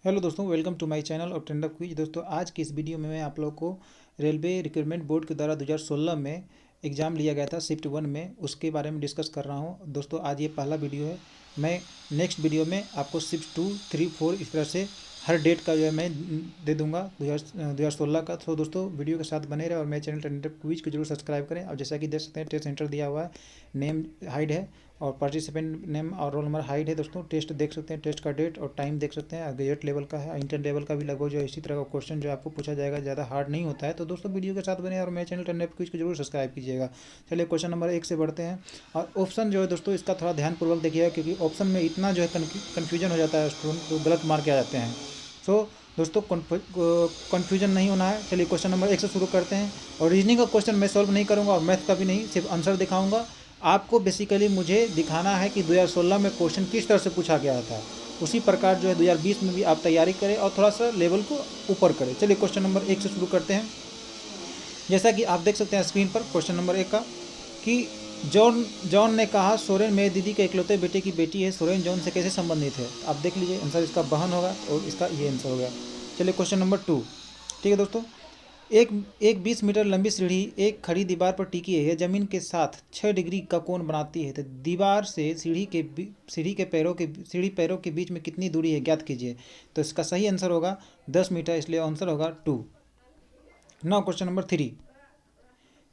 Hello दोस्तों, welcome to my channel और trend of quiz. दोस्तों, आज की इस वीडियो में मैं आप लोगों को रेलवे रिक्रूटमेंट बोर्ड के द्वारा 2016 में एग्ज़ाम लिया गया था शिफ्ट 1 में, उसके बारे में डिस्कस कर रहा हूं। दोस्तों, आज ये पहला वीडियो है। मैं नेक्स्ट वीडियो में आपको शिफ्ट 2, 3, 4 इस तरह से हर डेट का जो है मैं दे दूंगा 2016 का। तो दोस्तों, वीडियो के साथ बने रहे और मेरे चैनल ट्रेंड ऑफ क्विज को जरूर सब्सक्राइब करें। और जैसा कि देख सकते हैं, टेस्ट सेंटर दिया हुआ है, नेम हाइड है और पार्टिसिपेंट नेम और रोल नंबर हाइड है। दोस्तों, टेस्ट देख सकते हैं, टेस्ट का डेट और टाइम देख सकते हैं। ग्रेजुएट लेवल का है, इंटर लेवल का भी लगभग जो इसी तरह का क्वेश्चन जो आपको पूछा जाएगा, ज़्यादा हार्ड नहीं होता है। तो दोस्तों, वीडियो के साथ बने और मेरे चैनल ट्रेंड ऑफ क्विज को जरूर सब्सक्राइब कीजिएगा। चलिए क्वेश्चन नंबर 1 से बढ़ते हैं। और ऑप्शन जो है दोस्तों, इसका थोड़ा ध्यानपूर्वक देखिएगा, क्योंकि ऑप्शन में इतना जो है कन्फ्यूजन हो जाता है स्टूडेंट को, गलत मार्क आ जाते हैं। सो दोस्तों, कन्फ्यूजन नहीं होना है। चलिए क्वेश्चन नंबर 1 से शुरू करते हैं। और रीजनिंग का क्वेश्चन मैं सॉल्व नहीं करूंगा और मैथ का भी नहीं, सिर्फ आंसर दिखाऊंगा। आपको बेसिकली मुझे दिखाना है कि 2016 में क्वेश्चन किस तरह से पूछा गया था, उसी प्रकार जो है 2020 में भी आप तैयारी करें और थोड़ा सा लेवल को ऊपर करें। चलिए क्वेश्चन नंबर 1 से शुरू करते हैं। जैसा कि आप देख सकते हैं स्क्रीन पर क्वेश्चन नंबर 1 का, कि जॉन जॉन ने कहा सोरेन मेरी दीदी के इकलौते बेटे की बेटी है। सोरेन जॉन से कैसे संबंधित है? आप देख लीजिए, आंसर इसका बहन होगा और इसका ये आंसर हो गया। चलिए क्वेश्चन नंबर 2। ठीक है दोस्तों, एक एक 20 मीटर लंबी सीढ़ी एक खड़ी दीवार पर टिकी है। यह जमीन के साथ 6 डिग्री का कोण बनाती है। तो दीवार से सीढ़ी पैरों के बीच में कितनी दूरी है, ज्ञात कीजिए। तो इसका सही आंसर होगा 10 मीटर, इसलिए आंसर होगा 2। Now question number 3।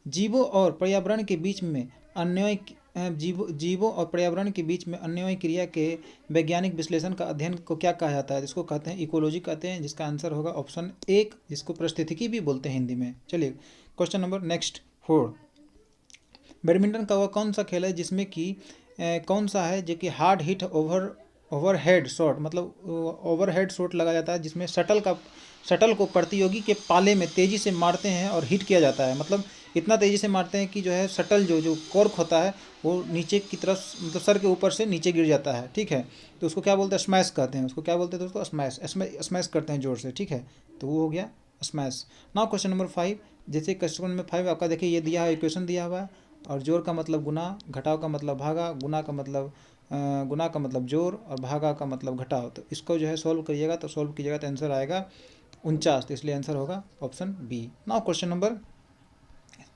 जीवों और पर्यावरण के बीच में अन्योन्य जीवों और पर्यावरण के बीच में अन्योन्य क्रिया के वैज्ञानिक विश्लेषण का अध्ययन को क्या कहा जाता है? जिसको कहते हैं इकोलॉजी कहते हैं, जिसका आंसर होगा ऑप्शन 1, जिसको पारिस्थितिकी भी बोलते हैं हिंदी में। चलिए क्वेश्चन नंबर नेक्स्ट 4। बैडमिंटन का वह कौन सा खेल है जिसमें कि कौन सा है जो कि हार्ड हिट ओवरहेड शॉट, मतलब ओवरहेड शॉट लगाया जाता है, जिसमें शटल को प्रतियोगी के पाले में तेज़ी से मारते हैं और हिट किया जाता है। मतलब इतना तेज़ी से मारते हैं कि जो है शटल जो जो कॉर्क होता है वो नीचे की तरफ, मतलब सर के ऊपर से नीचे गिर जाता है। ठीक है, तो उसको क्या बोलते हैं? स्मैश कहते हैं। उसको क्या बोलते हैं दोस्तों? स्मैश। स्मैश करते हैं जोर से। ठीक है, तो वो हो गया स्मैश। Now question number 5। जैसे क्वेश्चन नंबर 5 आपका देखिए, ये दिया है, इक्वेशन दिया हुआ है। और जोर का मतलब गुना, घटाव का मतलब भागा, गुना का मतलब जोर और भागा का मतलब घटाव। तो इसको जो है सॉल्व करिएगा, तो सॉल्व कीजिएगा तो आंसर आएगा 49। तो इसलिए आंसर होगा option B. Now question number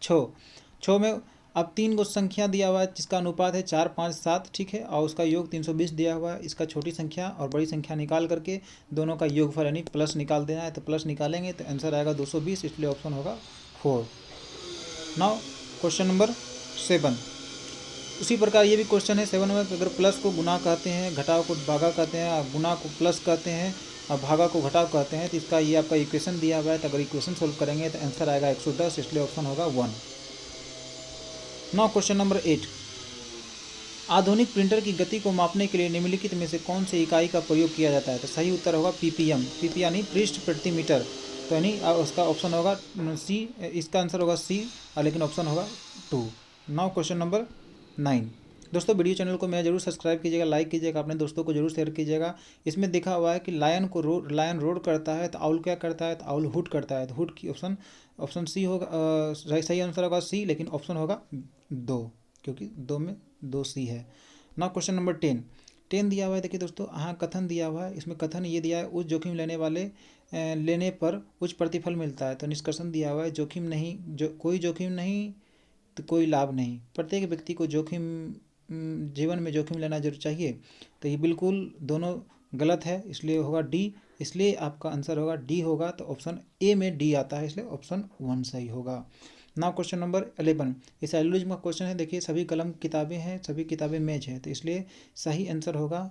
6 में अब 3 गो संख्या दिया हुआ है जिसका अनुपात है 4, 5, 7। ठीक है, और उसका योग 320 दिया हुआ है। इसका छोटी संख्या और बड़ी संख्या निकाल करके दोनों का योगफल यानी प्लस निकाल देना है। तो प्लस निकालेंगे तो आंसर आएगा 220, इसलिए ऑप्शन होगा 4। Now question number 7। उसी प्रकार ये भी क्वेश्चन है 7 में, अगर प्लस को गुना कहते हैं, घटाव को भागा कहते हैं, और गुना को प्लस कहते हैं और भागा को घटाव कहते हैं, तो इसका ये आपका इक्वेशन दिया हुआ है। तो अगर इक्वेशन सोल्व करेंगे तो आंसर आएगा 110, इसलिए ऑप्शन होगा 1। Now question number 8। आधुनिक प्रिंटर की गति को मापने के लिए निम्नलिखित में से कौन सी इकाई का प्रयोग किया जाता है? तो सही उत्तर होगा पीपीएम। पीपी यानी पृष्ठ प्रति मीटर। तो यानी उसका ऑप्शन होगा सी, इसका आंसर होगा सी, लेकिन ऑप्शन होगा 2। Now question number 9। दोस्तों, वीडियो चैनल को मैं जरूर सब्सक्राइब कीजिएगा, लाइक कीजिएगा, अपने दोस्तों को जरूर शेयर कीजिएगा। इसमें देखा हुआ है कि लायन रोड करता है तो आउल क्या करता है? तो आउल हुट करता है। तो हुट की ऑप्शन सी होगा, सही आंसर होगा सी, लेकिन ऑप्शन होगा 2, क्योंकि 2 में 2 सी है। ना क्वेश्चन नंबर 10 दिया हुआ है। देखिए दोस्तों, यहाँ कथन दिया हुआ है। इसमें कथन ये दिया है, उच्च जोखिम लेने पर उच्च प्रतिफल मिलता है। तो निष्कर्षण दिया हुआ है, कोई जोखिम नहीं तो कोई लाभ नहीं। प्रत्येक व्यक्ति को जीवन में जोखिम लेना जरूर चाहिए। तो ये बिल्कुल दोनों गलत है, इसलिए होगा डी। इसलिए आपका आंसर होगा डी होगा। तो ऑप्शन ए में डी आता है, इसलिए ऑप्शन 1 सही होगा। Now question number 11। इस एल्गोरिथम का क्वेश्चन है। देखिए, सभी कलम किताबें हैं, सभी किताबें मेज हैं, तो इसलिए सही आंसर होगा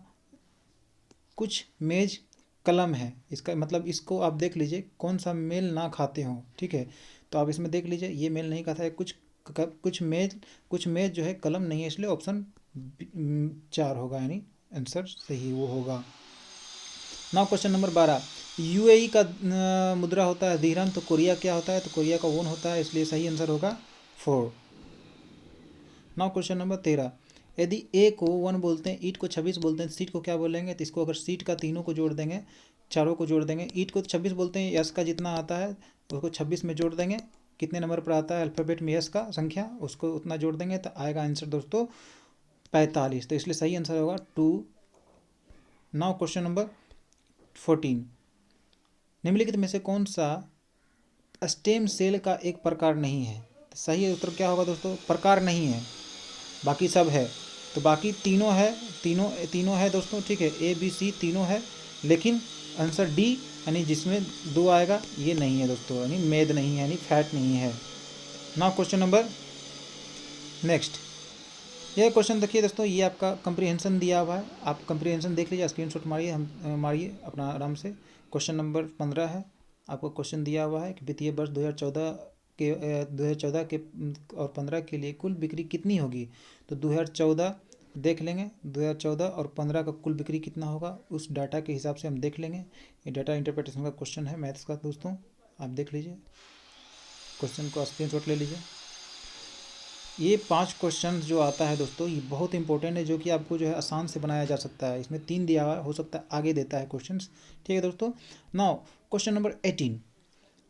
कुछ मेज कलम है। इसका मतलब इसको आप देख लीजिए कौन सा मेल ना खाते हो। ठीक है, तो आप इसमें देख लीजिए, ये मेल नहीं खाता है। कुछ मेज जो है कलम नहीं है, इसलिए ऑप्शन 4 होगा, यानी आंसर सही वो होगा। Now question number 12। यूएई का मुद्रा होता है दिरहम, तो कोरिया क्या होता है? तो कोरिया का वोन होता है, इसलिए सही आंसर होगा 4। Now question number 13। यदि ए को 1 बोलते हैं, ईट को 26 बोलते हैं, सीट को क्या बोलेंगे? तो इसको अगर सीट का तीनों को जोड़ देंगे, चारों को जोड़ देंगे, ईट को 26 बोलते हैं, यस का जितना आता है उसको 26 में जोड़ देंगे। कितने नंबर पर आता है अल्फ़ाबेट में यस का संख्या, उसको उतना जोड़ देंगे, तो आएगा आंसर दोस्तों 45। तो इसलिए सही आंसर होगा 2। नाउ क्वेश्चन नंबर 14 निम्नलिखित में से कौन सा स्टेम सेल का एक प्रकार नहीं है? तो सही उत्तर क्या होगा दोस्तों? प्रकार नहीं है, बाकी सब है। तो बाकी तीनों है, तीनों है दोस्तों, ठीक है, ए बी सी तीनों है, लेकिन आंसर डी यानी जिसमें दो आएगा ये नहीं है दोस्तों, यानी मेद नहीं है, यानी फैट नहीं है। नाउ क्वेश्चन नंबर नेक्स्ट, यह क्वेश्चन देखिए दोस्तों, ये आपका कंप्रीहेंशन दिया हुआ है, आप कंप्रीहेंशन देख लीजिए, स्क्रीनशॉट मारिए, हम मारिए अपना आराम से। क्वेश्चन नंबर 15 है, आपको क्वेश्चन दिया हुआ है कि वित्तीय वर्ष 2014 के और 15 के लिए कुल बिक्री कितनी होगी? तो 2014 देख लेंगे, 2014 और 15 का कुल बिक्री कितना होगा उस डाटा के हिसाब से हम देख लेंगे। ये डाटा इंटरप्रिटेशन का क्वेश्चन है मैथ्स का दोस्तों, आप देख लीजिए, क्वेश्चन को स्क्रीनशॉट ले लीजिए। ये 5 क्वेश्चन जो आता है दोस्तों, ये बहुत इंपॉर्टेंट है, जो कि आपको जो है आसान से बनाया जा सकता है। इसमें 3 दिया हुआ हो सकता है आगे देता है क्वेश्चंस, ठीक है दोस्तों। नाउ क्वेश्चन नंबर 18,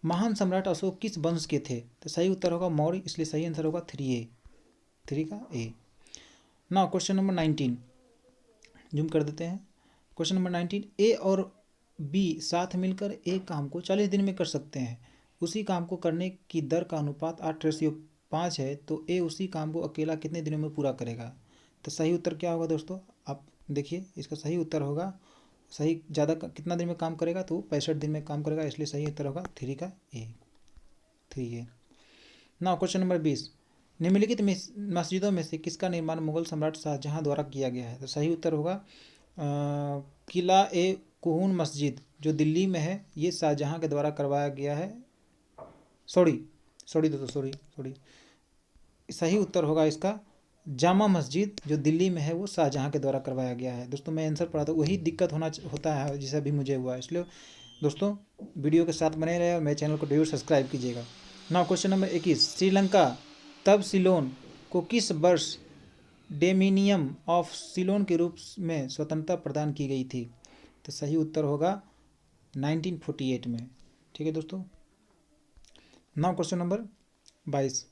महान सम्राट अशोक किस वंश के थे? तो सही उत्तर होगा मौर्य, इसलिए सही आंसर होगा 3A, 3 का A। Now question number 19, zoom कर देते हैं। क्वेश्चन नंबर 19, ए और बी साथ मिलकर एक काम को 40 दिन में कर सकते हैं, उसी काम को करने की दर का अनुपात 8:5 है, तो ए उसी काम को अकेला कितने दिनों में पूरा करेगा? तो सही उत्तर क्या होगा दोस्तों? आप देखिए, इसका सही उत्तर होगा, सही ज़्यादा कितना दिन में काम करेगा? तो 65 दिन में काम करेगा, इसलिए सही उत्तर होगा 3 का ए, 3A। नाउ क्वेश्चन नंबर 20, निम्नलिखित मस्जिदों में से किसका निर्माण मुगल सम्राट शाहजहां द्वारा किया गया है? तो सही उत्तर होगा किला ए कुहून मस्जिद जो दिल्ली में है, ये शाहजहां के द्वारा करवाया गया है। सॉरी दोस्तों, सॉरी, सही उत्तर होगा इसका जामा मस्जिद जो दिल्ली में है, वो शाहजहां के द्वारा करवाया गया है। दोस्तों मैं आंसर पढ़ा था, वही दिक्कत होता है जैसा भी मुझे हुआ, इसलिए दोस्तों वीडियो के साथ बने रहे और मेरे चैनल को जरूर सब्सक्राइब कीजिएगा। नाउ क्वेश्चन नंबर 21, श्रीलंका तब सिलोन को किस वर्ष डोमिनियन ऑफ सिलोन के रूप में स्वतंत्रता प्रदान की गई थी? तो सही उत्तर होगा 1948 में, ठीक है दोस्तों। नाउ क्वेश्चन नंबर 22,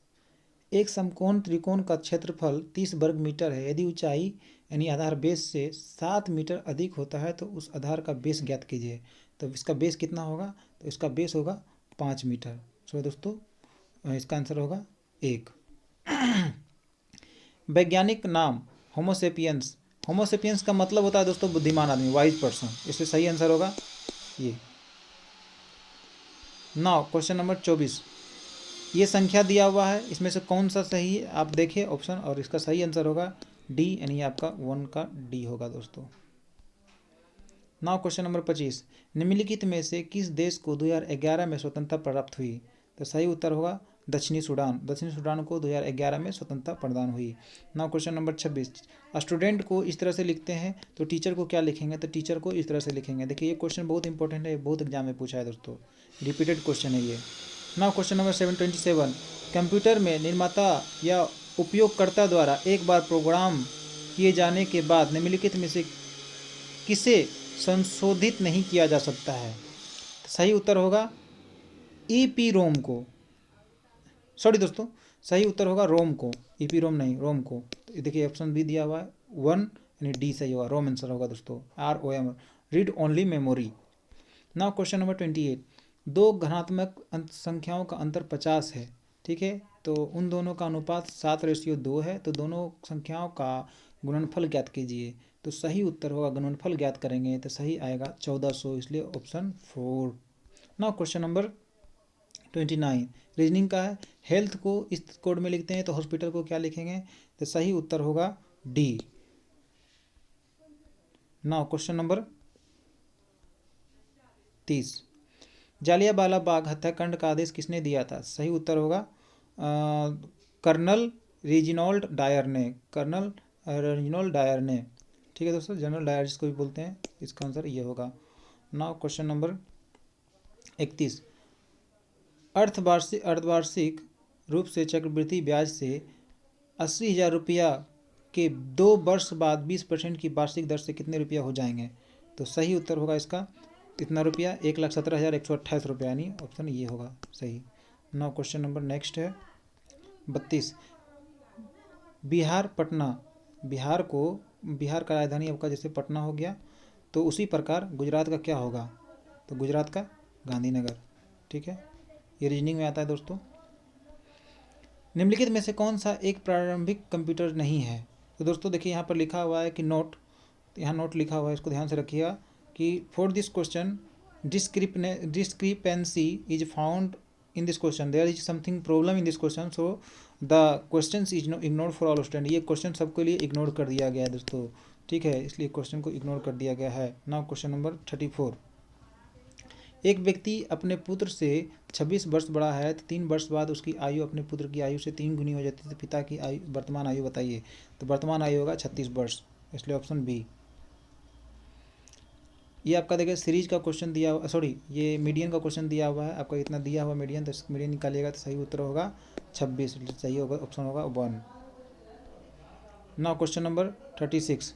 एक समकोण त्रिकोण का क्षेत्रफल 30 वर्ग मीटर है, यदि ऊंचाई यानी आधार बेस से 7 मीटर अधिक होता है तो उस आधार का बेस ज्ञात कीजिए। तो इसका बेस कितना होगा? तो इसका बेस होगा 5 मीटर। सो दोस्तों इसका आंसर होगा 1। वैज्ञानिक नाम होमोसेपियंस, होमोसेपियंस का मतलब होता है दोस्तों बुद्धिमान आदमी, वाइज पर्सन, इसलिए सही आंसर होगा ये। नाउ क्वेश्चन नंबर 24, ये संख्या दिया हुआ है, इसमें से कौन सा सही है आप देखिए ऑप्शन, और इसका सही आंसर होगा डी, यानी आपका 1 का डी होगा दोस्तों। नाउ क्वेश्चन नंबर 25, निम्नलिखित में से किस देश को 2011 में स्वतंत्रता प्राप्त हुई? तो सही उत्तर होगा दक्षिणी सूडान, दक्षिणी सूडान को 2011 में स्वतंत्रता प्रदान हुई। नाउ क्वेश्चन नंबर 26, स्टूडेंट को इस तरह से लिखते हैं तो टीचर को क्या लिखेंगे? तो टीचर को इस तरह से लिखेंगे। देखिए ये क्वेश्चन बहुत इंपॉर्टेंट है, बहुत एग्जाम में पूछा है दोस्तों, रिपीटेड क्वेश्चन है ये। नाउ क्वेश्चन नंबर 727, कंप्यूटर में निर्माता या उपयोगकर्ता द्वारा एक बार प्रोग्राम किए जाने के बाद निम्नलिखित में से किसे संशोधित नहीं किया जा सकता है? सही उत्तर होगा ईपी रोम को, सॉरी दोस्तों सही उत्तर होगा रोम को, ईपी रोम नहीं, रोम को। तो देखिए ऑप्शन बी दिया हुआ है 1, यानी डी सही होगा, रोम आंसर होगा दोस्तों, ROM, read only memory. Now question number 28, दो घनात्मक संख्याओं का अंतर 50 है, ठीक है, तो उन दोनों का अनुपात 7:2 है, तो दोनों संख्याओं का गुणनफल ज्ञात कीजिए। तो सही उत्तर होगा, गुणनफल ज्ञात करेंगे तो सही आएगा 1400, इसलिए option 4। Now question number 29 reasoning का है, हेल्थ को इस कोड में लिखते हैं तो हॉस्पिटल को क्या लिखेंगे? तो सही उत्तर होगा D. Now question number 30, Jallianwala Bagh हत्याकांड का आदेश किसने दिया था? सही उत्तर होगा कर्नल रेजिनॉल्ड डायर ने, कर्नल रेजिनॉल्ड डायर ने, ठीक है दोस्तों, जनरल डायर जिसको भी बोलते हैं, इसका आंसर ये होगा। नाउ क्वेश्चन नंबर 31, अर्धवार्षिक रूप से चक्रवृद्धि ब्याज से 80,000 रुपया के 2 वर्ष बाद 20% की वार्षिक दर से कितने रुपया हो जाएंगे? तो सही उत्तर होगा इसका कितना रुपया? 1,17,128 रुपया, यानी ऑप्शन ये होगा सही। नाउ क्वेश्चन नंबर नेक्स्ट है 32, बिहार पटना, बिहार का राजधानी आपका जैसे पटना हो गया, तो उसी प्रकार गुजरात का क्या होगा, तो गुजरात का गांधीनगर। ठीक है, ये रीजनिंग में आता है दोस्तों। निम्नलिखित में से कौन सा एक प्रारंभिक कंप्यूटर नहीं है, तो दोस्तों देखिए यहाँ पर लिखा हुआ है कि नोट, तो यहाँ नोट लिखा हुआ है, इसको ध्यान से रखिएगा कि for this question discrepancy is found in this question, there is something problem in this question, so the question is ignore for all student. ये क्वेश्चन सबके लिए इग्नोर कर दिया गया है दोस्तों। ठीक है, इसलिए क्वेश्चन को इग्नोर कर दिया गया है। Now question number 34। एक व्यक्ति अपने पुत्र से 26 वर्ष बड़ा है, तो 3 वर्ष बाद उसकी आयु अपने पुत्र की आयु से 3 गुनी हो जाती है, तो पिता की आयु वर्तमान आयु बताइए। तो वर्तमान आयु होगा 36 वर्ष, इसलिए ऑप्शन बी। ये आपका देखिए सीरीज का क्वेश्चन दिया हुआ, सॉरी ये मीडियन का क्वेश्चन दिया हुआ है आपका, इतना दिया हुआ मीडियन, तो मीडियन निकालिएगा तो सही उत्तर होगा 26, सही होगा ऑप्शन होगा 1। Now question number 36।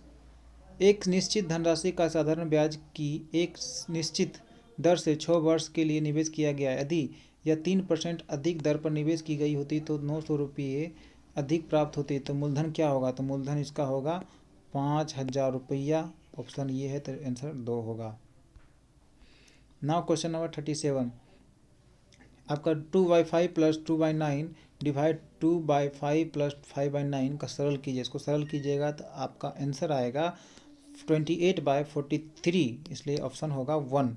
एक निश्चित धनराशि का साधारण ब्याज की एक निश्चित दर से 6 वर्ष के लिए निवेश किया गया। यदि यह 3% अधिक दर पर निवेश की गई होती तो 900 रुपये अधिक प्राप्त होते, तो मूलधन क्या होगा, तो मूलधन इसका होगा 5000 रुपया, ऑप्शन ये है, तो आंसर 2 होगा। Now question number 37। आपका 2/5 प्लस 2/9 डिवाइड 2/5 प्लस 5/9 का सरल कीजिए। इसको सरल कीजिएगा तो आपका आंसर आएगा 28/43, इसलिए ऑप्शन होगा 1।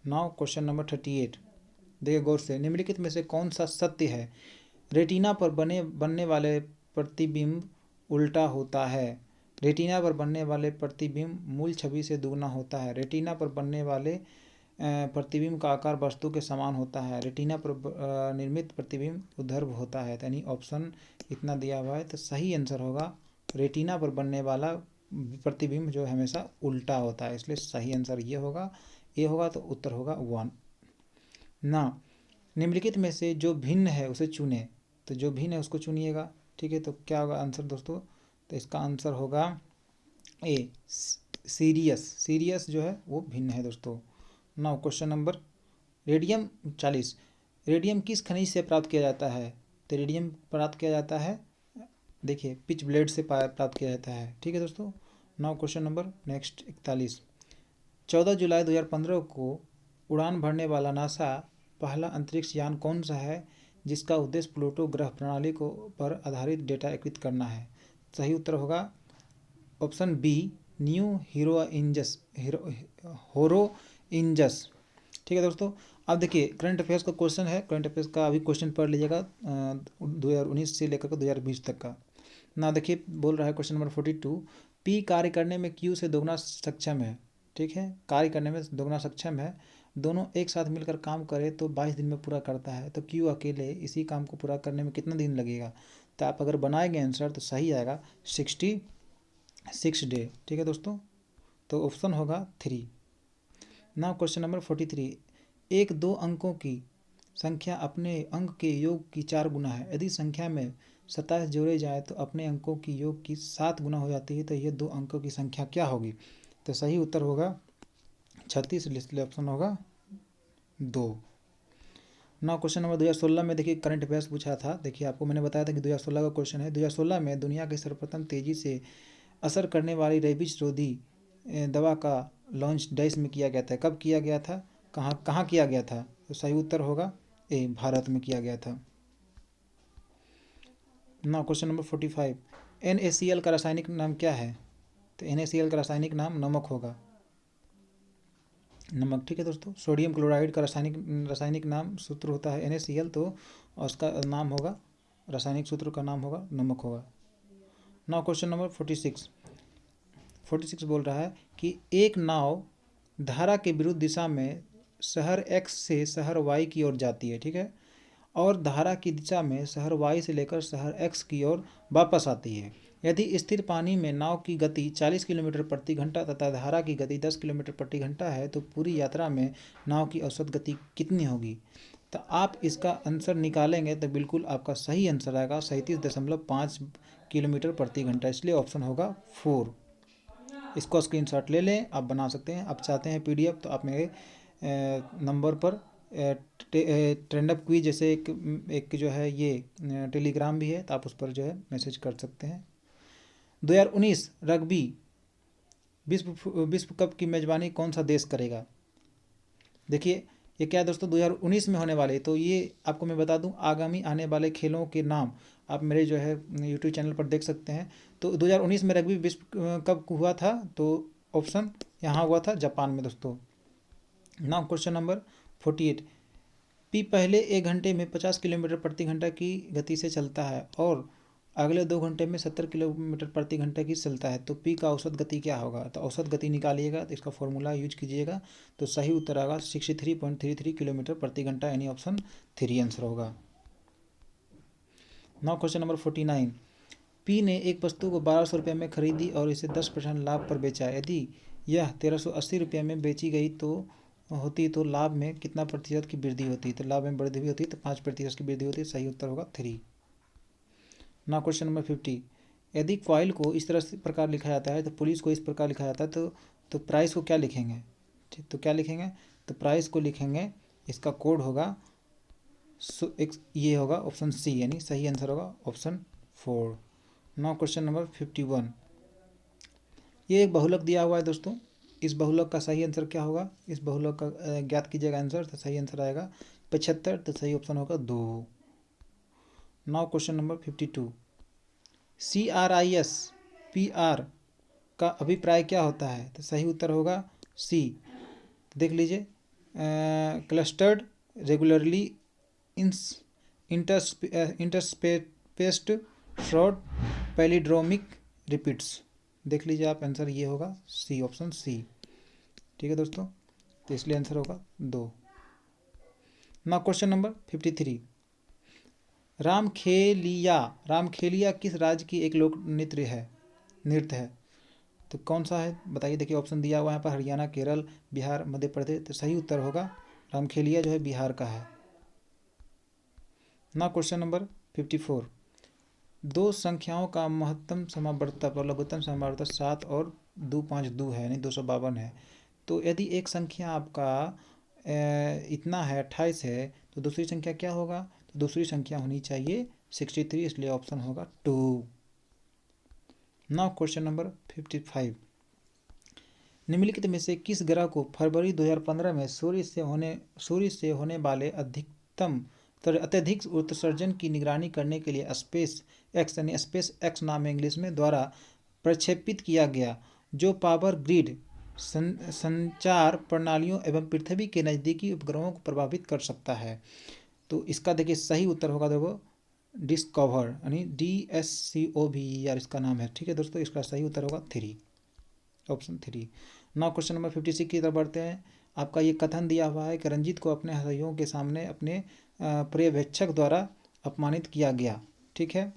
Now question number 38। देखिए गौर से, निम्नलिखित में से कौन सा सत्य है। रेटिना पर बनने वाले प्रतिबिंब उल्टा होता है। रेटिना पर बनने वाले प्रतिबिंब मूल छवि से दुगना होता है। रेटिना पर बनने वाले प्रतिबिंब का आकार वस्तु के समान होता है। रेटिना पर निर्मित प्रतिबिंब उद्धर्व होता है, यानी ऑप्शन इतना दिया हुआ है, तो सही आंसर होगा रेटिना पर बनने वाला प्रतिबिंब जो हमेशा उल्टा होता है, इसलिए सही आंसर ये होगा, ए होगा, तो उत्तर होगा 1 ना। निम्नलिखित में से जो भिन्न है उसे चुने, तो जो भिन्न है उसको चुनिएगा। ठीक है, तो क्या होगा आंसर दोस्तों, तो इसका आंसर होगा ए, सीरियस। सीरियस जो है वो भिन्न है दोस्तों। Now question number radium 40। Radium किस खनिज से प्राप्त किया जाता है, तो रेडियम प्राप्त किया जाता है, देखिए पिच ब्लेड से प्राप्त किया जाता है। ठीक है दोस्तों। Now question number next 41। 14 जुलाई 2015 को उड़ान भरने वाला नासा पहला अंतरिक्ष यान कौन सा है जिसका उद्देश्य प्लूटो ग्रह प्रणाली को पर आधारित डेटा एकत्रित करना है। सही उत्तर होगा ऑप्शन बी, न्यू होरो इंजस। ठीक है दोस्तों। अब देखिए करंट अफेयर्स का क्वेश्चन है, करंट अफेयर्स का अभी क्वेश्चन पढ़ लीजिएगा 2019 से लेकर के 2020 तक का ना। देखिए बोल रहा है क्वेश्चन नंबर 42। पी कार्य करने में क्यू से दोगुना सक्षम है। ठीक है, कार्य करने में दोगुना सक्षम है। दोनों एक साथ मिलकर काम करे तो 22 दिन में पूरा करता है, तो क्यू अकेले इसी काम को पूरा करने में कितना दिन लगेगा, तो आप अगर बनाएंगे आंसर तो सही आएगा 66 डे। ठीक है दोस्तों, तो ऑप्शन होगा 3। Now question number 43। एक 2 अंकों की संख्या अपने अंक के योग की 4 गुना है। यदि संख्या में 27 जोड़े जाए तो अपने अंकों की योग की 7 गुना हो जाती है, तो ये 2 अंकों की संख्या क्या होगी, तो सही उत्तर होगा 36, इसलिए ऑप्शन होगा 2। नाउ क्वेश्चन नंबर 2016 में देखिए करंट अफेयर्स पूछा था। देखिए आपको मैंने बताया था कि 2016 का क्वेश्चन है। 2016 में दुनिया के सर्वप्रथम तेजी से असर करने वाली रेबीज रोधी दवा का लॉन्च डैश में किया गया था। कब किया गया था, कहाँ कहाँ किया गया था, तो सही उत्तर होगा ए, भारत में किया गया था। Now question number 45। NaCl का रासायनिक नाम क्या है, तो NaCl का रासायनिक नाम नमक होगा, नमक। ठीक है दोस्तों। सोडियम क्लोराइड का रासायनिक नाम सूत्र होता है NaCl, तो उसका नाम होगा, रासायनिक सूत्र का नाम होगा नमक होगा। नाउ क्वेश्चन नंबर 46 बोल रहा है कि एक नाव धारा के विरुद्ध दिशा में शहर X से शहर Y की ओर जाती है। ठीक है, और धारा की दिशा में शहर Y से लेकर शहर X की ओर वापस आती है। यदि स्थिर पानी में नाव की गति 40 किलोमीटर प्रति घंटा तथा धारा की गति 10 किलोमीटर प्रति घंटा है, तो पूरी यात्रा में नाव की औसत गति कितनी होगी, तो आप इसका आंसर निकालेंगे तो बिल्कुल आपका सही आंसर आएगा 37.5 किलोमीटर प्रति घंटा, इसलिए ऑप्शन होगा 4। इसको स्क्रीनशॉट ले लें, आप बना सकते हैं। आप चाहते हैं PDF तो आप मेरे नंबर पर ट्रेंड अप क्विज जैसे एक जो है ये टेलीग्राम भी है, तो आप उस पर जो है मैसेज कर सकते हैं। 2019 रग्बी विश्व कप की मेजबानी कौन सा देश करेगा? देखिए ये क्या है दोस्तों, 2019 में होने वाले, तो ये आपको मैं बता दूं आगामी आने वाले खेलों के नाम आप मेरे जो है यूट्यूब चैनल पर देख सकते हैं। तो 2019 में रग्बी विश्व कप हुआ था, तो ऑप्शन यहाँ हुआ था जापान में दोस्तों। Now question number 48। पी पहले 1 घंटे में 50 किलोमीटर प्रति घंटा की गति से चलता है और अगले 2 घंटे में 70 किलोमीटर प्रति घंटा की चलता है, तो पी का औसत गति क्या होगा? तो औसत गति निकालिएगा तो इसका फॉर्मूला यूज कीजिएगा, तो सही उत्तर आएगा 63.33 किलोमीटर प्रति घंटा, यानी ऑप्शन 3 आंसर होगा। Now question number 49। पी ने एक वस्तु को 1200 रुपये में खरीदी और इसे 10% लाभ पर बेचा। यदि यह 1380 रुपये में बेची गई तो लाभ में कितना प्रतिशत की वृद्धि होती? तो लाभ में वृद्धि भी होती है, तो 5% की वृद्धि होती है। सही उत्तर होगा 3। ना क्वेश्चन नंबर 50। यदि कॉइल को इस तरह से प्रकार लिखा जाता है, तो पुलिस को इस प्रकार लिखा जाता है, तो प्राइस को क्या लिखेंगे? ठीक, तो क्या लिखेंगे? तो प्राइस को लिखेंगे, इसका कोड होगा ये होगा ऑप्शन सी, यानी सही आंसर होगा ऑप्शन 4। Now question number 51। ये एक बहुलक दिया हुआ है दोस्तों, इस बहुलक का सही आंसर क्या होगा? इस बहुलक का ज्ञात कीजिएगा आंसर, तो सही आंसर आएगा 75, तो सही ऑप्शन होगा 2। Now question number 52। CRIS PR का अभिप्राय क्या होता है? तो सही उत्तर होगा सी, देख लीजिए, clustered regularly interspaced short palindromic repeats. देख लीजिए आप, आंसर ये होगा सी, ऑप्शन सी। ठीक है दोस्तों, तो इसलिए आंसर होगा 2। ना क्वेश्चन नंबर 53। रामखेलिया किस राज्य की एक लोक नृत्य है? तो कौन सा है बताइए? देखिए ऑप्शन दिया हुआ है यहाँ पर, हरियाणा, केरल, बिहार, मध्य प्रदेश। तो सही उत्तर होगा रामखेलिया जो है बिहार का है। ना क्वेश्चन नंबर 54। दो संख्याओं का महत्तम समावर्तक और लघुत्तम समावर्तक 7 और 2 5 2 है, यानी 252 है। तो यदि एक संख्या आपका इतना है 28 है, तो दूसरी संख्या क्या होगा? तो दूसरी संख्या होनी चाहिए 63, इसलिए ऑप्शन होगा 2। Now question number 55। निम्नलिखित में से किस ग्रह को फरवरी 2015 में सूर्य से होने वाले अत्यधिक उत्सर्जन की निगरानी करने के लिए स्पेस एक्स नाम है इंग्लिश में द्वारा प्रक्षेपित किया गया, जो पावर ग्रिड, संचार प्रणालियों एवं पृथ्वी के नज़दीकी उपग्रहों को प्रभावित कर सकता है? तो इसका देखिए सही उत्तर होगा, देखो डिस्कवर, यानी DSCOVER इसका नाम है। ठीक है दोस्तों, इसका सही उत्तर होगा 3, ऑप्शन 3। नाउ क्वेश्चन नंबर 56 की तरफ बढ़ते हैं। आपका ये कथन दिया हुआ है कि रंजीत को अपने सहयोगियों के सामने अपने पर्यवेक्षक द्वारा अपमानित किया गया। ठीक है,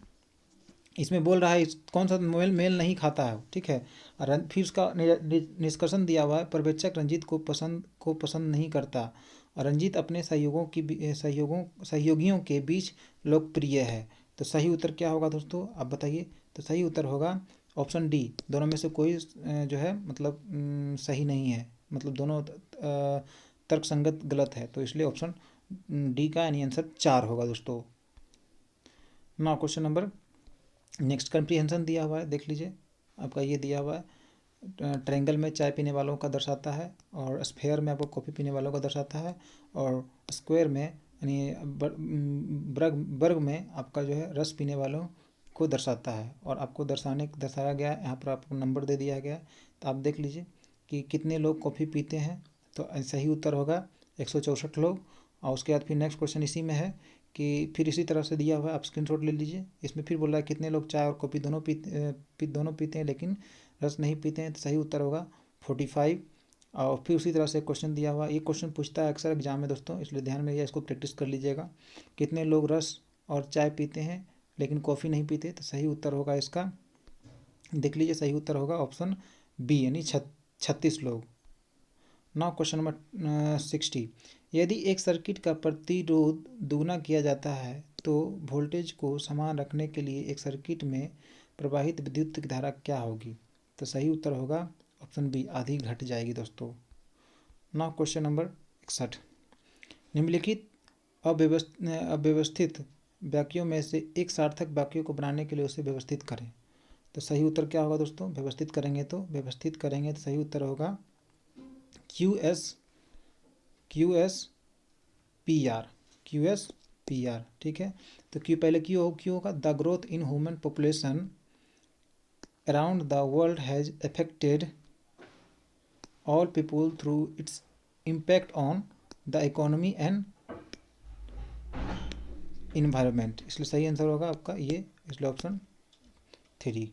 इसमें बोल रहा है कौन सा मेल नहीं खाता है। ठीक है, फिर उसका निष्कर्षण दिया हुआ है, पर्यवेक्षक रंजीत को पसंद नहीं करता और रंजीत अपने सहयोगियों के बीच लोकप्रिय है। तो सही उत्तर क्या होगा दोस्तों, आप बताइए? तो सही उत्तर होगा ऑप्शन डी। दोनों में से कोई जो है मतलब सही नहीं है, मतलब दोनों तर्कसंगत गलत है, तो इसलिए ऑप्शन डी का यानी आंसर 4 होगा दोस्तों। ना क्वेश्चन नंबर नेक्स्ट कंप्रीहेंशन दिया हुआ है, देख लीजिए आपका ये दिया हुआ है, ट्रायंगल में चाय पीने वालों का दर्शाता है, और स्फेयर में आपको कॉफ़ी पीने वालों का दर्शाता है, और स्क्वायर में यानी वर्ग में आपका जो है रस पीने वालों को दर्शाता है। और आपको दर्शाया गया है, यहाँ पर आपको नंबर दे दिया गया है, तो आप देख लीजिए कि कितने लोग कॉफ़ी पीते हैं। तो सही उत्तर होगा 164 लोग। और उसके बाद फिर नेक्स्ट क्वेश्चन इसी में है कि फिर इसी तरह से दिया हुआ है, आप स्क्रीनशॉट ले लीजिए। इसमें फिर बोल रहा है कितने लोग चाय और कॉफ़ी दोनों पीते हैं लेकिन रस नहीं पीते हैं। तो सही उत्तर होगा 45। और फिर उसी तरह से क्वेश्चन दिया हुआ, ये क्वेश्चन पूछता है अक्सर एग्जाम में दोस्तों, इसलिए ध्यान में रखिए, इसको प्रैक्टिस कर लीजिएगा। कितने लोग रस और चाय पीते हैं लेकिन कॉफ़ी नहीं पीते? तो सही उत्तर होगा इसका, देख लीजिए, सही उत्तर होगा ऑप्शन बी, यानी 36 लोग। Now question number 60। यदि एक सर्किट का प्रतिरोध दुगना किया जाता है तो वोल्टेज को समान रखने के लिए एक सर्किट में प्रवाहित विद्युत की धारा क्या होगी? तो सही उत्तर होगा ऑप्शन बी, आधी घट जाएगी दोस्तों। Now question number 61। निम्नलिखित अव्यवस्थित वाक्यों में से एक सार्थक वाक्यों को बनाने के लिए उसे व्यवस्थित करें। तो सही उत्तर क्या होगा दोस्तों, व्यवस्थित करेंगे तो सही उत्तर होगा QS PR, ठीक है। तो पहले क्यों होगा, the growth in human population around the world has affected all people through its impact on the economy and environment, इसलिए सही आंसर होगा आपका ये, इसलिए ऑप्शन 3।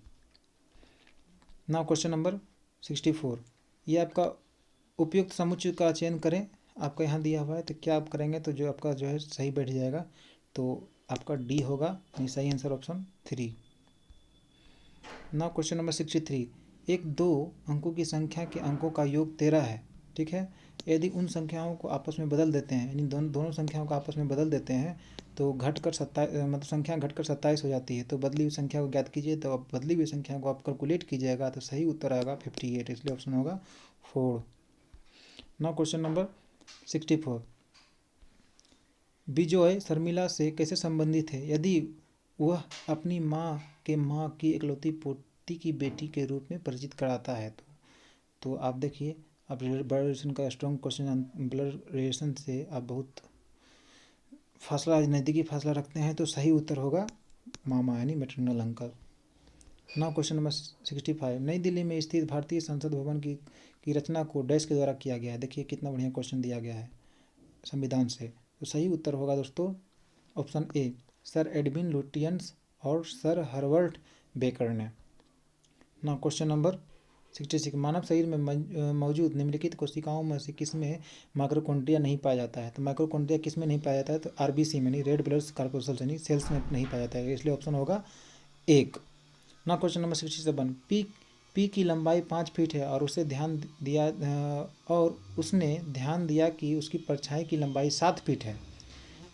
नाउ क्वेश्चन नंबर 64, ये आपका उपयुक्त समुच्चय का चयन करें, आपका यहाँ दिया हुआ है, तो क्या आप करेंगे, तो जो आपका जो है सही बैठ जाएगा, तो आपका डी होगा, यानी सही answer option 3। Now question number 63, एक दो अंकों की संख्या के अंकों का योग 13 है, ठीक है। यदि उन संख्याओं को आपस में बदल देते हैं, यानी दोनों संख्याओं को आपस में बदल देते हैं, तो घटकर 27, मतलब संख्या घटकर 27 हो जाती है, तो बदली हुई संख्या को ज्ञात कीजिए। तो अब बदली हुई संख्या को आप कैलकुलेट कीजिएगा, तो सही उत्तर आएगा 58, इसलिए ऑप्शन होगा 4। Now question number 64, Bijoy Sharmila से कैसे संबंधित है, यदि वह अपनी माँ की इकलौती पोती की बेटी के रूप में परिचित कराता है, तो आप देखिए, आप ब्लड रिलेशन का स्ट्रॉन्ग क्वेश्चन, ब्लड रिलेशन से आप बहुत फासला, नज़दीकी फासला रखते हैं, तो सही उत्तर होगा मामा, यानी maternal uncle. Now question number 65, नई दिल्ली में स्थित भारतीय संसद भवन की रचना को डैश के द्वारा किया गया है। देखिए कितना बढ़िया क्वेश्चन दिया गया है संविधान से, तो सही उत्तर होगा दोस्तों option A, sir Edwin Lutyens और सर हर्बर्ट बेकर ने। नाउ क्वेश्चन नंबर 66, मानव शरीर में मौजूद निम्नलिखित कोशिकाओं में से किसमें माइक्रोकॉन्ड्रिया नहीं पाया जाता है, तो माइक्रोकॉन्ड्रिया किसमें नहीं पाया जाता है, तो आरबीसी में, यानी रेड ब्लड कॉर्पस्कल्स, यानी सेल्स में नहीं पाया जाता है, इसलिए ऑप्शन होगा 1। ना क्वेश्चन नंबर 67, पी की लंबाई 5 फीट है और उसने ध्यान दिया कि उसकी परछाई की लंबाई 7 फीट है,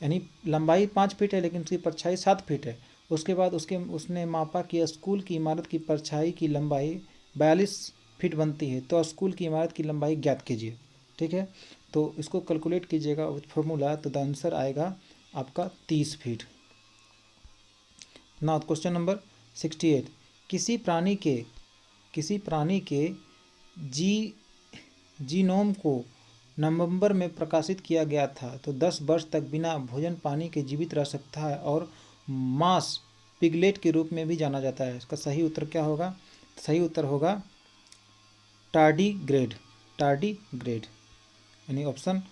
यानी लंबाई 5 फीट है लेकिन उसकी परछाई 7 फीट है। उसके बाद उसने मापा कि स्कूल की इमारत की परछाई की लंबाई 42 फीट बनती है, तो स्कूल की इमारत की लंबाई ज्ञात कीजिए, ठीक है। तो इसको कैलकुलेट कीजिएगा विथ फॉर्मूला, तो द आंसर आएगा आपका 30 फीट। ना क्वेश्चन नंबर 68, किसी प्राणी के जीनोम को नवंबर में प्रकाशित किया गया था, तो 10 वर्ष तक बिना भोजन पानी के जीवित रह सकता है और मास पिगलेट के रूप में भी जाना जाता है। इसका सही उत्तर क्या होगा, सही उत्तर होगा टार्डीग्रेड, यानी ऑप्शन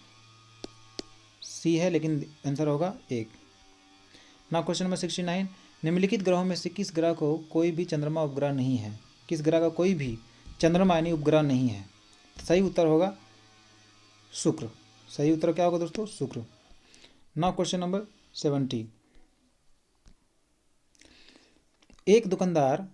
सी है, लेकिन आंसर होगा 1। ना क्वेश्चन नंबर 69, निम्नलिखित ग्रहों में से किस ग्रह को कोई भी चंद्रमा उपग्रह नहीं है, किस ग्रह का कोई भी चंद्रमा यानी उपग्रह नहीं है, सही उत्तर होगा शुक्र। सही उत्तर क्या होगा दोस्तों, शुक्र। नाउ क्वेश्चन नंबर 70, एक दुकानदार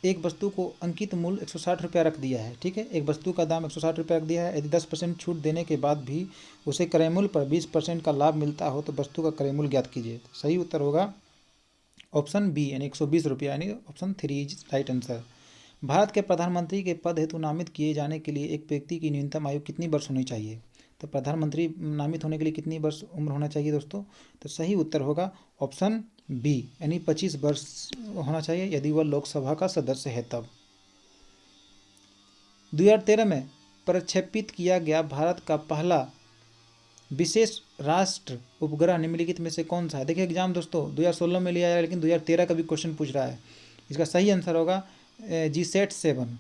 एक वस्तु को अंकित मूल्य 160 रुपया रख दिया है, ठीक है। एक वस्तु का दाम 160 रुपया रख दिया है, यदि 10% छूट देने के बाद भी उसे क्रय मूल्य पर 20% का लाभ मिलता हो, तो वस्तु का क्रय मूल्य ज्ञात कीजिए। तो सही उत्तर होगा ऑप्शन बी, यानी 120 रुपया, यानी option 3 is right answer. Bharat के प्रधानमंत्री के पद हेतु नामित किए जाने के लिए एक व्यक्ति की न्यूनतम आयु कितनी वर्ष होनी चाहिए, तो प्रधानमंत्री नामित होने के लिए कितनी वर्ष उम्र होना चाहिए दोस्तों, तो सही उत्तर होगा ऑप्शन बी, यानी 25 वर्ष होना चाहिए, यदि वह लोकसभा का सदस्य है तब। 2013 में प्रक्षेपित किया गया भारत का पहला विशेष राष्ट्र उपग्रह निम्नलिखित में से कौन सा है। देखिए एग्जाम दोस्तों 2016 में लिया है, लेकिन 2013 का भी क्वेश्चन पूछ रहा है। इसका सही आंसर होगा GSAT-7।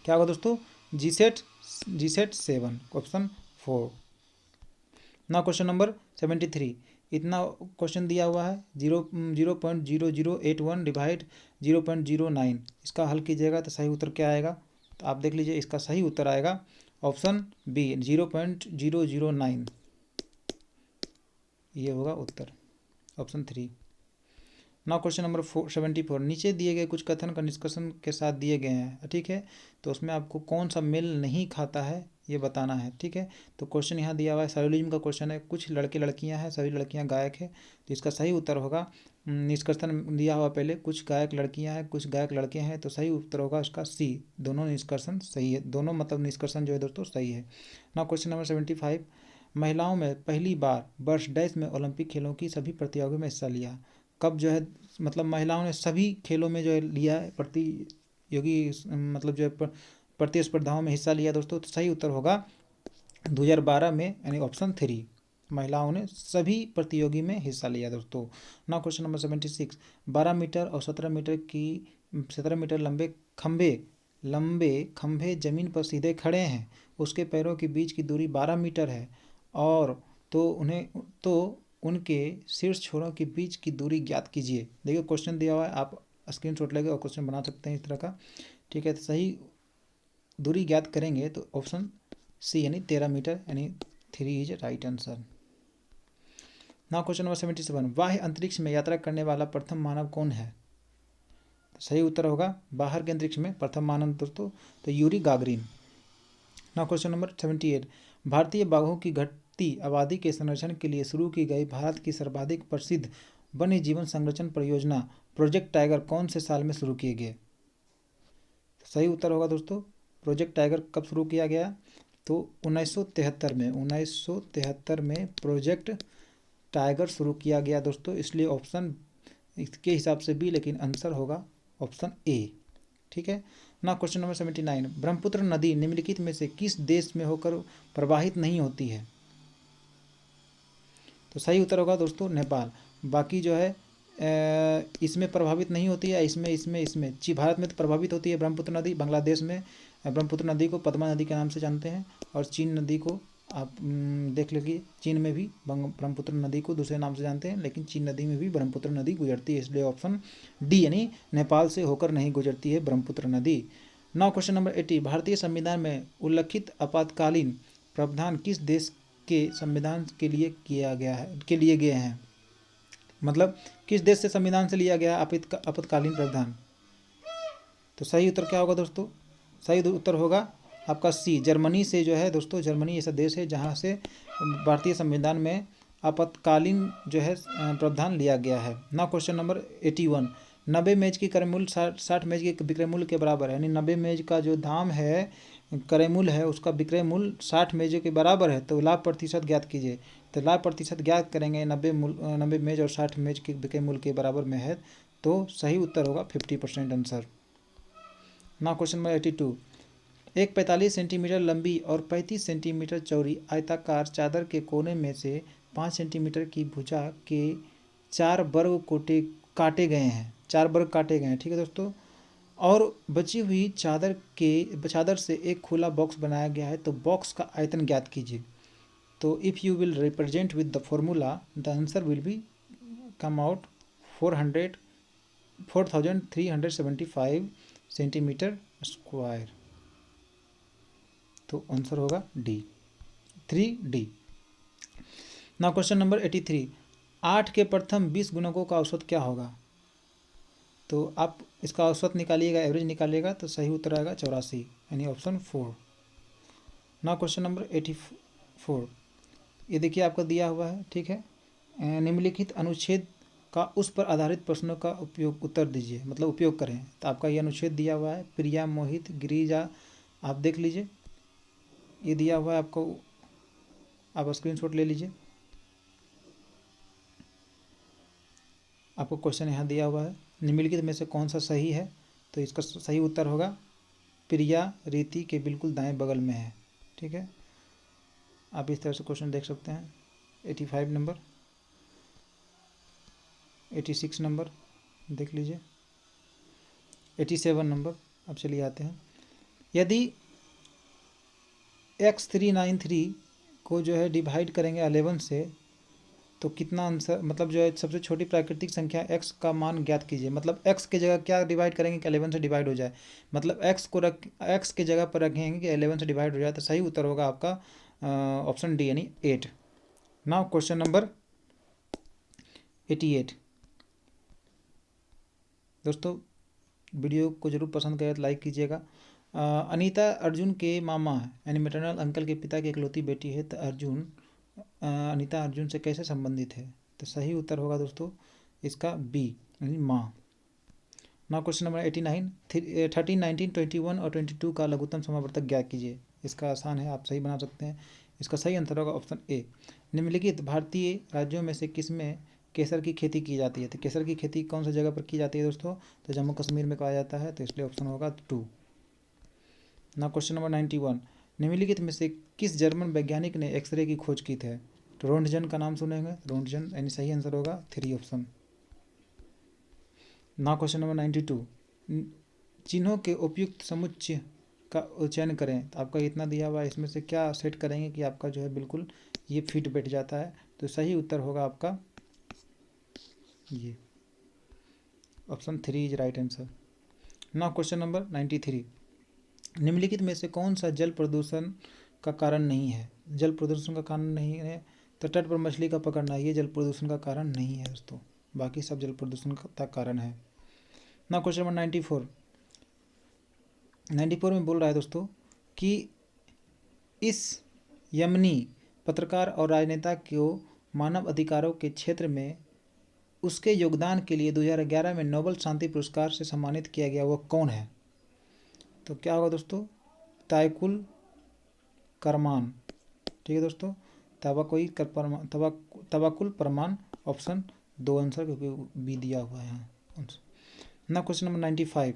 क्या होगा दोस्तों, GSAT-7, ऑप्शन 4। ना क्वेश्चन नंबर 73, इतना क्वेश्चन दिया हुआ है 0.0081 डिवाइड 0.09, इसका हल कीजिएगा तो सही उत्तर क्या आएगा, तो आप देख लीजिए, इसका सही उत्तर आएगा ऑप्शन बी 0.009, ये होगा उत्तर ऑप्शन 3। नाउ क्वेश्चन नंबर 74, नीचे दिए गए कुछ कथन का निष्कर्षण के साथ दिए गए हैं, ठीक है। तो उसमें आपको कौन सा मेल नहीं खाता है ये बताना है, ठीक है। तो क्वेश्चन यहाँ दिया हुआ है, सरोलिज्म का क्वेश्चन है, कुछ लड़के लड़कियाँ हैं, सभी लड़कियाँ गायक है, तो इसका सही उत्तर होगा, निष्कर्षण दिया हुआ पहले, कुछ गायक लड़कियाँ हैं, कुछ गायक लड़के हैं, तो सही उत्तर होगा इसका सी, दोनों निष्कर्षण सही है, दोनों मतलब निष्कर्षण जो है दोस्तों सही है। ना क्वेश्चन नंबर 75, महिलाओं में पहली बार वर्ष डैश में ओलंपिक खेलों की सभी प्रतियोगिताओं में हिस्सा लिया, कब जो है मतलब महिलाओं ने सभी खेलों में जो है लिया है, प्रतियोगी मतलब जो है प्रतिस्पर्धाओं में हिस्सा लिया दोस्तों। तो सही उत्तर होगा 2012 में, यानी ऑप्शन 3, महिलाओं ने सभी प्रतियोगी में हिस्सा लिया दोस्तों। नाउ क्वेश्चन नंबर 76, 12 मीटर और 17 मीटर लंबे खंभे जमीन पर सीधे खड़े हैं, उसके पैरों के बीच की दूरी 12 मीटर है, और तो उनके शीर्ष छोरों के बीच की दूरी ज्ञात कीजिए। देखिए क्वेश्चन दिया हुआ है, आप स्क्रीनशॉट लेके और क्वेश्चन बना सकते हैं इस तरह का, ठीक है। तो सही दूरी ज्ञात करेंगे तो ऑप्शन सी यानी 13 मीटर यानी 3 is right answer. Now question number 77, बाह्य अंतरिक्ष में यात्रा करने वाला प्रथम मानव कौन है? तो सही उत्तर होगा बाहर के अंतरिक्ष में प्रथम मानव दोस्तों तो Yuri Gagarin. Now question number 78, भारतीय बाघों की घटती आबादी के संरक्षण के लिए शुरू की गई भारत की सर्वाधिक प्रसिद्ध वन्य जीवन संरक्षण परियोजना प्रोजेक्ट टाइगर कौन से साल में शुरू किए गए? सही उत्तर होगा दोस्तों प्रोजेक्ट टाइगर कब शुरू किया गया? तो 1973 में प्रोजेक्ट टाइगर शुरू किया गया दोस्तों, इसलिए ऑप्शन इसके हिसाब से बी, लेकिन आंसर होगा ऑप्शन ए, ठीक है ना। क्वेश्चन नंबर 79, ब्रह्मपुत्र नदी निम्नलिखित में से किस देश में होकर प्रवाहित नहीं होती है? तो सही उत्तर होगा दोस्तों नेपाल। बाकी जो है इसमें प्रभावित नहीं होती है, इसमें भारत में तो प्रभावित होती है ब्रह्मपुत्र नदी। बांग्लादेश में ब्रह्मपुत्र नदी को पद्मा नदी के नाम से जानते हैं, और चीन नदी को आप देख लीजिए, चीन में भी ब्रह्मपुत्र नदी को दूसरे नाम से जानते हैं, लेकिन चीन नदी में भी ब्रह्मपुत्र नदी गुजरती है, इसलिए ऑप्शन डी यानी नेपाल से होकर नहीं गुजरती है ब्रह्मपुत्र नदी। नाउ क्वेश्चन नंबर 80, भारतीय संविधान में उल्लिखित आपातकालीन प्रावधान किस देश के संविधान के लिए लिए गए हैं? मतलब किस देश से संविधान से लिया गया आपातकालीन प्रावधान? तो सही उत्तर क्या होगा दोस्तों? सही उत्तर होगा आपका सी, जर्मनी से जो है दोस्तों। जर्मनी ऐसा देश है जहां से भारतीय संविधान में आपातकालीन जो है प्रावधान लिया गया है। ना क्वेश्चन नंबर 81, 90 मेज की क्रय मूल्य 60 मेज के विक्रय मूल्य के बराबर है, यानी 90 मेज का जो दाम है क्रय मूल्य है उसका विक्रय मूल्य 60 मेजों के बराबर है, तो लाभ प्रतिशत ज्ञात कीजिए। तो लाभ प्रतिशत ज्ञात करेंगे 90 मेज और 60 मेज के विक्रय मूल्य के बराबर में है, तो सही उत्तर होगा 50% आंसर। ना क्वेश्चन नंबर 82, एक 45 सेंटीमीटर लंबी और 35 सेंटीमीटर चौड़ी आयताकार चादर के कोने में से 5 सेंटीमीटर की भुजा के 4 वर्ग काटे गए हैं, 4 वर्ग काटे गए हैं, ठीक है दोस्तों। और बची हुई चादर से एक खुला बॉक्स बनाया गया है, तो बॉक्स का आयतन ज्ञात कीजिए। तो if you will represent with the formula the answer will be come out 4375 centimetre square. तो आंसर होगा D, 3D। Now question number 83, 8 के प्रथम 20 गुणकों का औसत क्या होगा? तो आप इसका औसत निकालिएगा, एवरेज निकालिएगा, तो सही उत्तर आएगा 84 यानी ऑप्शन 4। नाउ क्वेश्चन नंबर 84, ये देखिए आपको दिया हुआ है, ठीक है। निम्नलिखित अनुच्छेद का उस पर आधारित प्रश्नों का उत्तर दीजिए, मतलब उपयोग करें। तो आपका ये अनुच्छेद दिया हुआ है, प्रिया, मोहित, गिरिजा, आप देख लीजिए, ये दिया हुआ है आपको, आप स्क्रीनशॉट ले लीजिए। आपको क्वेश्चन यहाँ दिया हुआ है, निम्नलिखित में से कौन सा सही है? तो इसका सही उत्तर होगा प्रिया रीति के बिल्कुल दाएं बगल में है, ठीक है। आप इस तरह से क्वेश्चन देख सकते हैं। 85 नंबर, 86 नंबर देख लीजिए, 87 नंबर। अब चलिए आते हैं, यदि x393 को जो है डिवाइड करेंगे 11 से, तो कितना आंसर, मतलब जो है सबसे छोटी प्राकृतिक संख्या x का मान ज्ञात कीजिए। मतलब x की जगह क्या डिवाइड करेंगे कि 11 से डिवाइड हो जाए, मतलब x की जगह पर रखेंगे कि 11 से डिवाइड हो जाए, तो सही उत्तर होगा आपका ऑप्शन डी यानी 8। नाउ क्वेश्चन नंबर 88, दोस्तों वीडियो को जरूर पसंद करें तो लाइक कीजिएगा। अनीता अर्जुन के मामा यानी मैटरनल अंकल के पिता की इकलौती बेटी है, तो अनीता अर्जुन से कैसे संबंधित है? तो सही उत्तर होगा दोस्तों इसका बी यानी माँ। नाउ क्वेश्चन नंबर 89, 13, 19, 21 और 22 का लघुत्तम समावर्तक ज्ञात कीजिए। इसका आसान है, आप सही बना सकते हैं। इसका सही आंसर होगा ऑप्शन ए। निम्नलिखित भारतीय राज्यों में से किसमें केसर की खेती की जाती है। तो केसर की खेती कौन सी जगह पर की जाती है दोस्तों? तो जम्मू कश्मीर में कहा जाता है, तो इसलिए ऑप्शन होगा 2। ना क्वेश्चन नंबर 91, निम्नलिखित में से किस जर्मन वैज्ञानिक ने एक्सरे की खोज की थी? तो रोंटगन का नाम सुनेंगे, रोंटगन, यानी सही आंसर होगा 3 ऑप्शन। ना क्वेश्चन नंबर 92, चिन्हों के उपयुक्त समुच्चय का चयन करें। तो आपका इतना दिया हुआ है, इसमें से क्या सेट करेंगे कि आपका जो है बिल्कुल ये फिट बैठ जाता है? तो सही उत्तर होगा आपका ये ऑप्शन 3 इज राइट आंसर। ना क्वेश्चन नंबर 93, निम्नलिखित में से कौन सा जल प्रदूषण का कारण नहीं है? जल प्रदूषण का कारण नहीं है तो तट पर मछली का पकड़ना, ये जल प्रदूषण का कारण नहीं है दोस्तों, बाकी सब जल प्रदूषण का कारण है। ना क्वेश्चन नंबर 94 में बोल रहा है दोस्तों कि इस यमनी पत्रकार और राजनेता को मानव अधिकारों के क्षेत्र में उसके योगदान के लिए 2011 में नोबेल शांति पुरस्कार से सम्मानित किया गया, वो कौन है? तो क्या होगा दोस्तों? तायकुल करमान, ठीक है दोस्तों, तवाकुल परमान, ऑप्शन 2 आंसर, क्योंकि बी दिया हुआ है यहाँ। ना क्वेश्चन नंबर 95,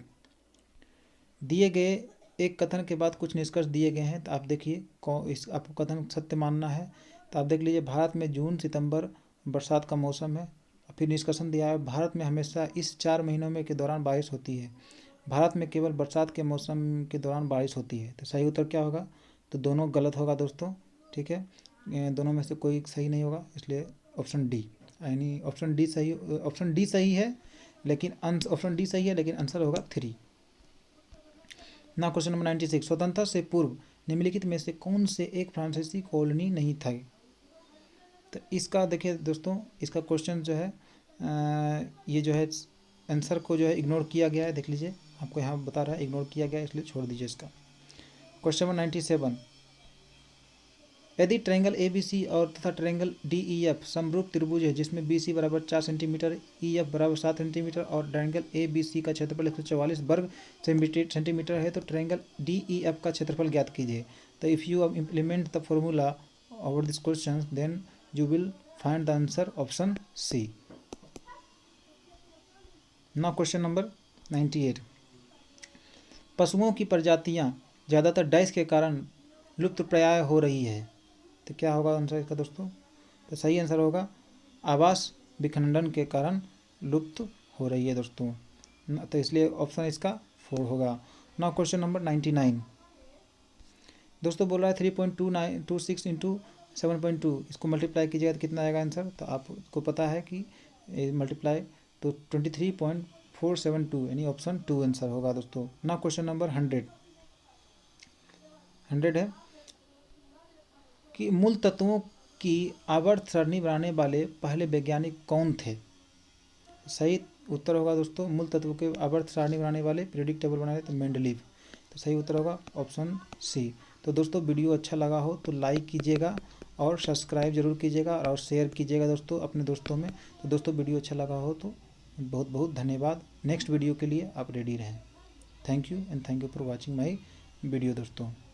दिए गए एक कथन के बाद कुछ निष्कर्ष दिए गए हैं, तो आप देखिए इस आपको कथन सत्य मानना है। तो आप देख लीजिए, भारत में जून सितंबर बरसात का मौसम है। फिर निष्कर्षण दिया है, भारत में हमेशा इस 4 महीनों में के दौरान बारिश होती है, भारत में केवल बरसात के मौसम के दौरान बारिश होती है। तो सही उत्तर क्या होगा? तो दोनों गलत होगा दोस्तों, ठीक है, दोनों में से कोई सही नहीं होगा, इसलिए ऑप्शन डी, यानी ऑप्शन डी सही है, लेकिन ऑप्शन डी सही है, लेकिन आंसर होगा 3। ना क्वेश्चन नंबर 96, स्वतंत्रता से पूर्व निम्नलिखित में से कौन से एक फ्रांसीसी कॉलोनी नहीं था? तो इसका देखिए दोस्तों, इसका क्वेश्चन जो है ये जो है आंसर को जो है इग्नोर किया गया है। देख लीजिए, आपको यहाँ बता रहा है इग्नोर किया गया है, इसलिए छोड़ दीजिए इसका। क्वेश्चन नंबर 97, यदि ट्रायंगल ABC और तथा ट्रायंगल DEF समरूप त्रिभुज है जिसमें BC बराबर 4 सेंटीमीटर, EF बराबर 7 सेंटीमीटर और ट्रायंगल ABC का क्षेत्रफल 144 वर्ग सेंटीमीटर है, तो ट्रायंगल DEF का क्षेत्रफल ज्ञात कीजिए। तो if you implement the formula over this question then you will find the answer, option C. ना क्वेश्चन नंबर 98, पशुओं की प्रजातियां ज़्यादातर डैश के कारण लुप्त प्राय हो रही है। तो क्या होगा आंसर इसका दोस्तों? तो सही आंसर होगा आवास विखंडन के कारण लुप्त हो रही है दोस्तों, तो इसलिए ऑप्शन इसका 4 होगा। ना क्वेश्चन नंबर 99, दोस्तों बोल रहा है 3.26 इंटू 7.2, इसको मल्टीप्लाई कीजिएगा तो कितना आएगा आंसर? तो आपको पता है कि मल्टीप्लाई, तो 23.472, यानी ऑप्शन 2 आंसर होगा दोस्तों। ना क्वेश्चन नंबर 100 है कि मूल तत्वों की आवर्त सारणी बनाने वाले पहले वैज्ञानिक कौन थे? सही उत्तर होगा दोस्तों, मूल तत्वों के आवर्त सारणी बनाने वाले, पीरियोडिक टेबल बनाने, तो मेंडलीव। तो सही उत्तर होगा ऑप्शन सी। तो दोस्तों वीडियो अच्छा लगा हो तो लाइक कीजिएगा और सब्सक्राइब जरूर कीजिएगा और शेयर कीजिएगा दोस्तों अपने दोस्तों में। तो दोस्तों वीडियो अच्छा लगा हो तो बहुत बहुत धन्यवाद। नेक्स्ट वीडियो के लिए आप रेडी रहें। Thank you and thank you for watching my video दोस्तों।